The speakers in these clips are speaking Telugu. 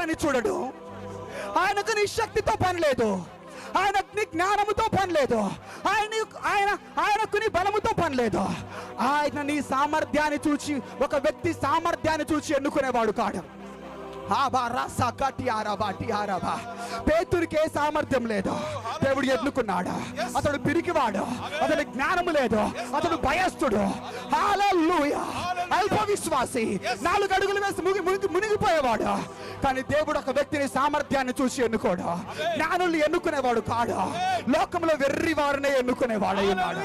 సామర్థ్యాన్ని చూడడు. ఆయనకు నీ శక్తితో పని లేదు, ఆయనకు నీ జ్ఞానముతో పని లేదు, ఆయనకు నీ బలముతో పని లేదు. ఆయన నీ సామర్థ్యాన్ని చూచి, ఒక వ్యక్తి సామర్థ్యాన్ని చూచి ఎన్నుకునేవాడు కాడు. పేతురికి ఏ సామర్థ్యం లేదు, దేవుడు ఎన్నుకున్నాడు. అతడు పిరికివాడు, అతని జ్ఞానము లేదు, అతడు భయస్థుడు, హల్లెలూయా, అల్ప విశ్వాసి, 4 అడుగులు వేసి మునిగిపోయేవాడు. కానీ దేవుడు ఒక వ్యక్తిని సామర్థ్యాన్ని చూసి ఎన్నుకోడు. జ్ఞానుల్ని ఎన్నుకునేవాడు కాడు. లోకంలో వెర్రి వారినే ఎన్నుకునేవాడు ఉన్నాడు,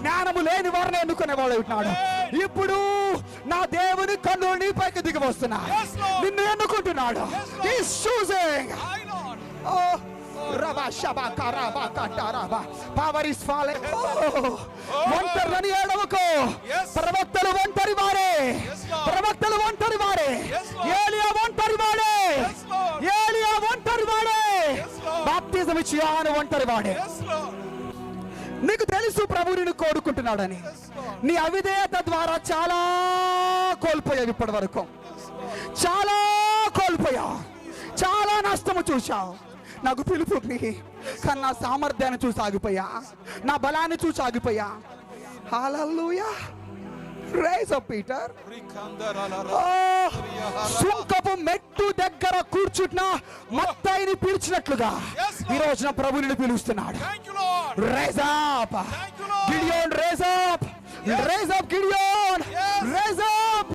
జ్ఞానము లేని వారిని ఎన్నుకునేవాడు ఉన్నాడు. ఇప్పుడు నా దేవుని కన్ను నీ పైకి దిగి వస్తున్నా, నిన్ను ఎన్నుకుంటున్నాడు. He's choosing. Oh, Rabba Shabba Karaba Kataraba. Power is falling. ఒంటరిని ఏడవకు. ప్రవక్తలు ఒంటరి వారే, ప్రవక్తలు ఒంటరి వారే, ఏలియా ఒంటరి వాడే, ఏలియా ఒంటరి వాడే, బాప్తిజం ఇచ్చి యోహాను ఒంటరి వాడే. నీకు తెలుసు ప్రభు నిన్ను కోరుకుంటున్నాడని. నీ అవిధేయత ద్వారా చాలా కోల్పోయావు, ఇప్పటి వరకు చాలా కోల్పోయావు, చాలా నష్టము చూశావు. నాకు పిలుపుని, కానీ నా సామర్థ్యాన్ని చూసి ఆగిపోయా, నా బలాన్ని చూసి ఆగిపోయా. హల్లెలూయా. Rise up Peter. సుంకపు మెట్టు దగ్గర కూర్చున్న మత్తయిని పిలిచినట్లుగా ఈ రోజున ప్రభుని పిలుస్తున్నాడు. Rise up Gideon, rise up, rise up Gideon, rise up.